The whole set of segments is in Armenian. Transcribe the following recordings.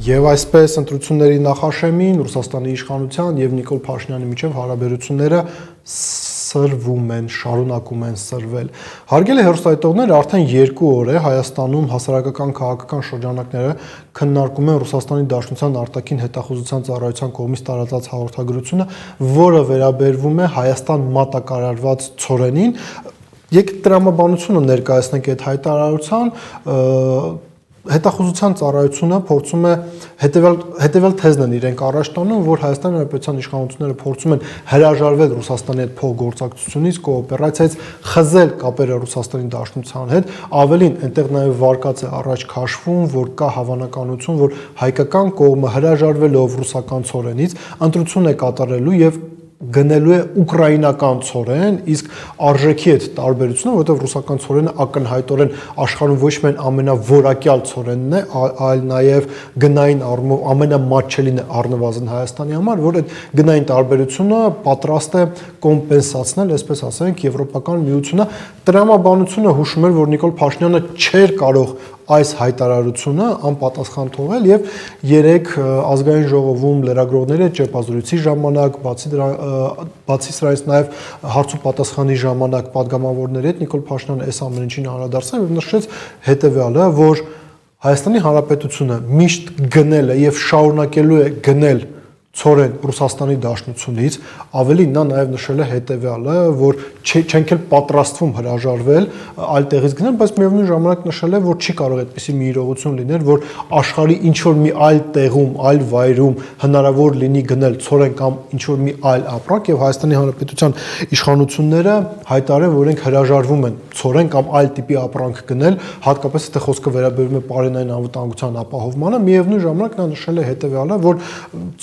Եվ այսպես ընտրությունների նախաշեմին Ռուսաստանի իշխանության եւ Նիկոլ Փաշինյանի միջև հարաբերությունները սրվում են, շարունակում են սրվել։ Հարգելի հեռուստադիտողներ, արդեն 2 օր է Հայաստանում հասարակական քաղաքական շրջանակները քննարկում են Ռուսաստանի Դաշնության արտաքին հետախուզության ծառայության կողմից տարածած հաղորդագրությունը, որը վերաբերվում է Հայաստան մատակարարված ցորենին։ Եկեք տրամաբանությունը ներկայացնենք այդ հայտարարության Հետախուզության ծառայությունը փորձում է հետևյալ թեզն են իրենք առաջ տանում, որ Հայաստանի Հանրապետության իշխանությունները փորձում են հրաժարվել Ռուսաստանի հետ փոխգործակցությունից, կոոպերացիայից, խզել կապերը Ռուսաստանի Դաշնության հետ, ավելին այնտեղ նաև վարկած է առաջ քաշվում, որ կա հավանականություն, որ հայկական կողմը հրաժարվելով ռուսական ցորենից ընտրություն է կատարելու եւ գնելու է ուկրաինական ցորեն, իսկ արժեքի հետ տարբերությունը, որովհետև ռուսական ցորենը ակնհայտորեն աշխարհում ոչ միայն ամենավորակյալ ցորենն է, այլ նաև գնային առումով ամենամատչելին է առնվազն Հայաստանի համար, որ այդ գնային տարբերությունը պատրաստ է կոմպենսացնել, այսպես ասենք, Եվրոպական միությունը։ Տրամաբանությունը հուշում էր, որ Նիկոլ Փաշինյանը չէր կարող այս հայտարարությունը անպատասխան թողել եւ 3 ազգային ժողովում լրագրողների հետ ճեպազրույցի ժամանակ, բացի սրանից նաեւ հարց ու պատասխանի ժամանակ падգամավորների հետ Նիկոլ Փաշինյանը այս ամեն ինչին անդրադարձավ եւ նշեց հետեւյալը, որ Հայաստանի Հանրապետությունը միշտ գնել է եւ շարունակելու է գնել ցորեն Ռուսաստանի Դաշնությունից, ավելին նա նաև նշել է հետևյալը, որ չենք էլ պատրաստվում հրաժարվել այլ տեղից գնել, բայց միևնույն ժամանակ նշել է, որ չի կարող այդպիսի մի իրողություն լինել, որ աշխարհի ինչ որ մի այլ տեղում, այլ վայրում հնարավոր լինի գնել ցորեն կամ ինչ որ մի այլ ապրանք եւ Հայաստանի Հանրապետության իշխանությունները հայտարարեն, որ իրենք հրաժարվում են ցորեն կամ այլ տիպի ապրանք գնել, հատկապես եթե խոսքը վերաբերում է պարենային անվտանգության ապահովմանը, միևնույն ժամանակ նա նշել է հետևյալը, որ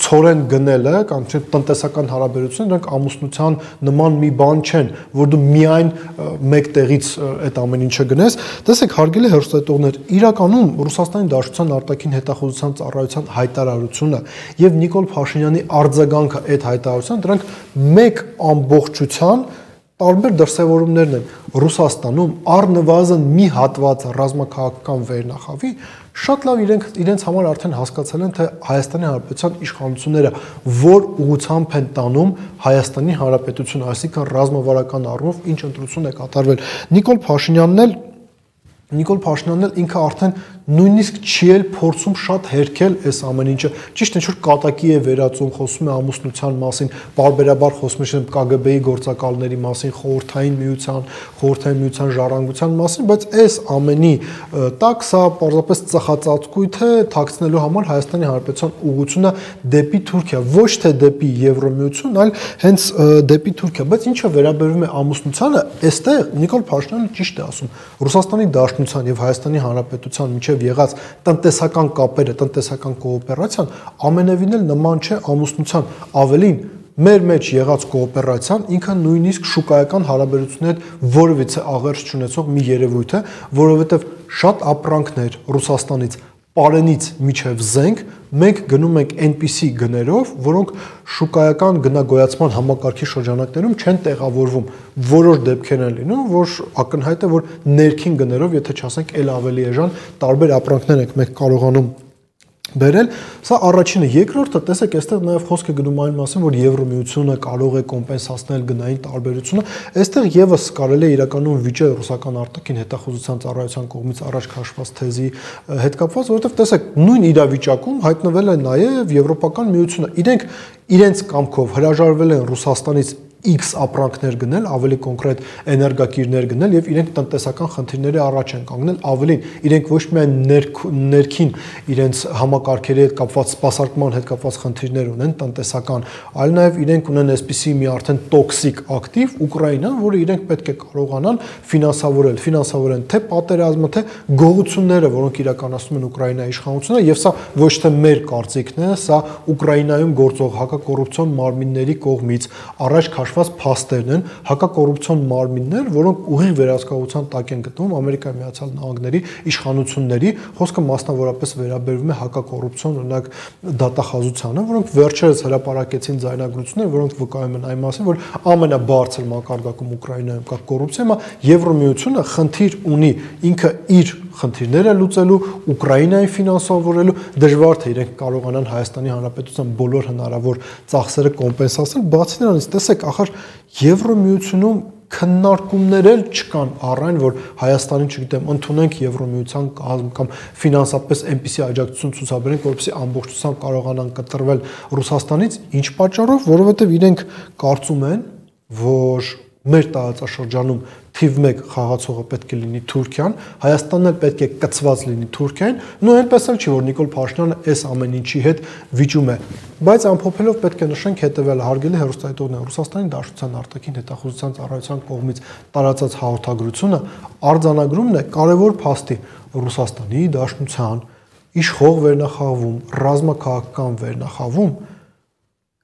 ցորեն գնելը կամ տնտեսական հարաբերությունները դրանք ամուսնության նման մի բան չեն, որ դու միայն մեկ տեղից այդ ամեն ինչը գնես։ Տեսեք, հարգելի հեռուստադիտողներ, իրականում Ռուսաստանի Դաշնության արտաքին հետախուզության ծառայության հայտարարությունը եւ Նիկոլ Փաշինյանի արձագանքը այդ հայտարարության դրանք մեկ ամբողջության տարբեր դրսևորումներն են։ Ռուսաստանում առնվազն մի հատված ռազմաքաղաքական վերնախավի շատ լավ իրենց համար արդեն հասկացել են, թե Հայաստանի Հանրապետության իշխանությունները որ ուղղությամբ են տանում Հայաստանի Հանրապետությունը, այսինքն ռազմավարական առումով ինչ ընտրություն է կատարվել։ Նիկոլ Փաշինյանն էլ ինքը արդեն նույնիսկ չի էլ փորձում շատ հերքել այս ամեն ինչը։ Ճիշտ ինչ որ կատակի է վերածում, խոսում է ամուսնության մասին, բարբերաբար խոսում է ԿԳԲ-ի գործակալների մասին, խորհրդային միության ժառանգության մասին, բայց այս ամենի տակ սա պարզապես ծխածածկույթ է թաքցնելու համար Հայաստանի Հանրապետության ուղղությունը դեպի Թուրքիա, ոչ թե դեպի Եվրոմիություն, այլ հենց դեպի Թուրքիա։ Բայց ինչը վերաբերում է ամուսնությանը, այստեղ Նիկոլ Փաշինյանը ճիշտ է ասում։ Ռուսաստանի Դաշնության եւ Հայաստանի Հանրապետության միջև եղած տնտեսական կապերը, տնտեսական կոոպերացիան ամենևին էլ նման չէ ամուսնության, ավելին մեր մեջ եղած կոոպերացիան ինքը նույնիսկ շուկայական հարաբերությունների հետ որևիցե աղերս չունեցող մի երևույթ է, որովհետև շատ ապրանքներ Ռուսաստանից Պարենից միջև զենք մենք գնում ենք այնպիսի գներով, որոնք շուկայական գնագոյացման համակարգի շրջանակներում չեն տեղավորվում։ Որոշ դեպքեր են լինում, որ ակնհայտ է, որ ներքին գներով, եթե չասենք, ել ավելի էժան տարբեր ապրանքներ ենք մենք կարողանում բերել, սա առաջինը, երկրորդը, տեսեք, այստեղ նաև խոսք է գնում այն մասին, որ Եվրոմիությունը կարող է կոմպենսացնել գնային տարբերությունը, այստեղ եւս կարելի է իրականում վիճել ռուսական արտաքին հետախուզության ծառայության կողմից առաջ քաշված թեզի հետ կապված, որովհետև տեսեք, նույն իրավիճակում հայտնվել է նաև Եվրոպական միությունը, իրենք իրենց կամքով հրաժարվել են Ռուսաստանից X ապրանքներ գնել, ավելի կոնկրետ էներգակիրներ գնել եւ իրենք տնտեսական խնդիրների առաջ են կանգնել, ավելին իրենք ոչ միայն ներքին իրենց համակարգերի հետ կապված սպասարկման հետ կապված խնդիրներ ունեն տնտեսական, այլ նաեւ իրենք ունեն այսպիսի մի արդեն տոքսիկ ակտիվ Ուկրաինան, որը իրենք պետք է կարողանան ֆինանսավորեն թե պատերազմը, թե գողությունները, որոնք իրականացնում են Ուկրաինայի իշխանությունը, եւ սա ոչ թե մեր կարծիքն է, սա Ուկրաինայում գործող հակակոռուպցիոն մարմինների կողմից առաջ քաշված փաստերն են, հակակոռուպցիոն մարմիններ, որոնք ուղիղ վերահսկողության տակ են գտնվում Ամերիկայի Միացյալ Նահանգների իշխանությունների, խոսքը մասնավորապես վերաբերվում է հակակոռուպցիոն օրինակ դատախազությանը, որոնք վերջերս հրապարակեցին ձայնագրություններ, որոնք վկայում են այն մասին, որ ամենաբարձր մակարդակում Ուկրաինայում կա կոռուպցիա, հիմա Եվրոմիությունը խնդիր ունի ինքը իր խնդիրները լուծելու, Ուկրաինային ֆինանսավորելու, դժվար թե իրենք կարողանան Հայաստանի Հանրապետության բոլոր հնարավոր ծախսերը կոմպենսացնել, բացի նրանից, տեսեք, ախր Եվրոմիությունում քննարկումներ էլ չկան առայն, որ Հայաստանին, չգիտեմ, ընդունենք Եվրոմիության կազմ կամ ֆինանսապես այնպիսի աջակցություն ցուցաբերենք, որպեսզի ամբողջությամբ կարողանան կտրվել Ռուսաստանից, ինչ պատճառով, որովհետև իրենք կարծում են, որ մեր տարածաշրջանում թիվ 1 խաղացողը պետք է լինի Թուրքիան, Հայաստանն էլ պետք է կցված լինի Թուրքիային, նույն այնպես էլ չի, որ Նիկոլ Փաշինյանը այս ամեն ինչի հետ վիճում է, բայց ամփոփելով պետք է նշենք հետևյալը, հարգելի հեռուստադիտողներ, Ռուսաստանի Դաշնության արտաքին հետախուզության ծառայության կողմից տարածած հաղորդագրությունը արձանագրումն է կարևոր փաստի Ռուսաստանի Դաշնության իշխող վերնախավում, ռազմաքաղաքական վերնախավում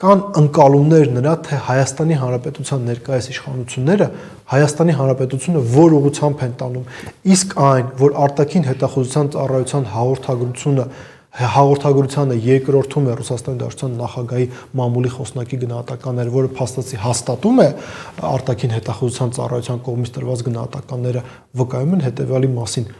կան ընկալումներ նրա, թե Հայաստանի Հանրապետության ներկայիս իշխանությունները Հայաստանի Հանրապետությունը որ ուղղությամբ են տանում, իսկ այն, որ արտաքին հետախուզության ծառայության հաղորդագրությանը երկրորդում է Ռուսաստանի Դաշնության նախագահի մամուլի խոսնակի գնահատականները, որը փաստացի հաստատում է արտաքին հետախուզության ծառայության կողմից տրված գնահատականները, վկայում են հետևյալի մասին.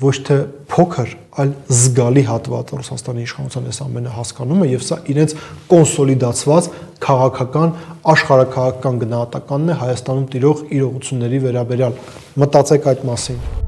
ոչ թե փոքր, այլ զգալի հատված Ռուսաստանի իշխանության այս ամենը հասկանում է եւ սա իրենց կոնսոլիդացված քաղաքական, աշխարհաքաղաքական գնահատականն է Հայաստանում տիրող իրողությունների վերաբերյալ։ Մտածեք այդ մասին։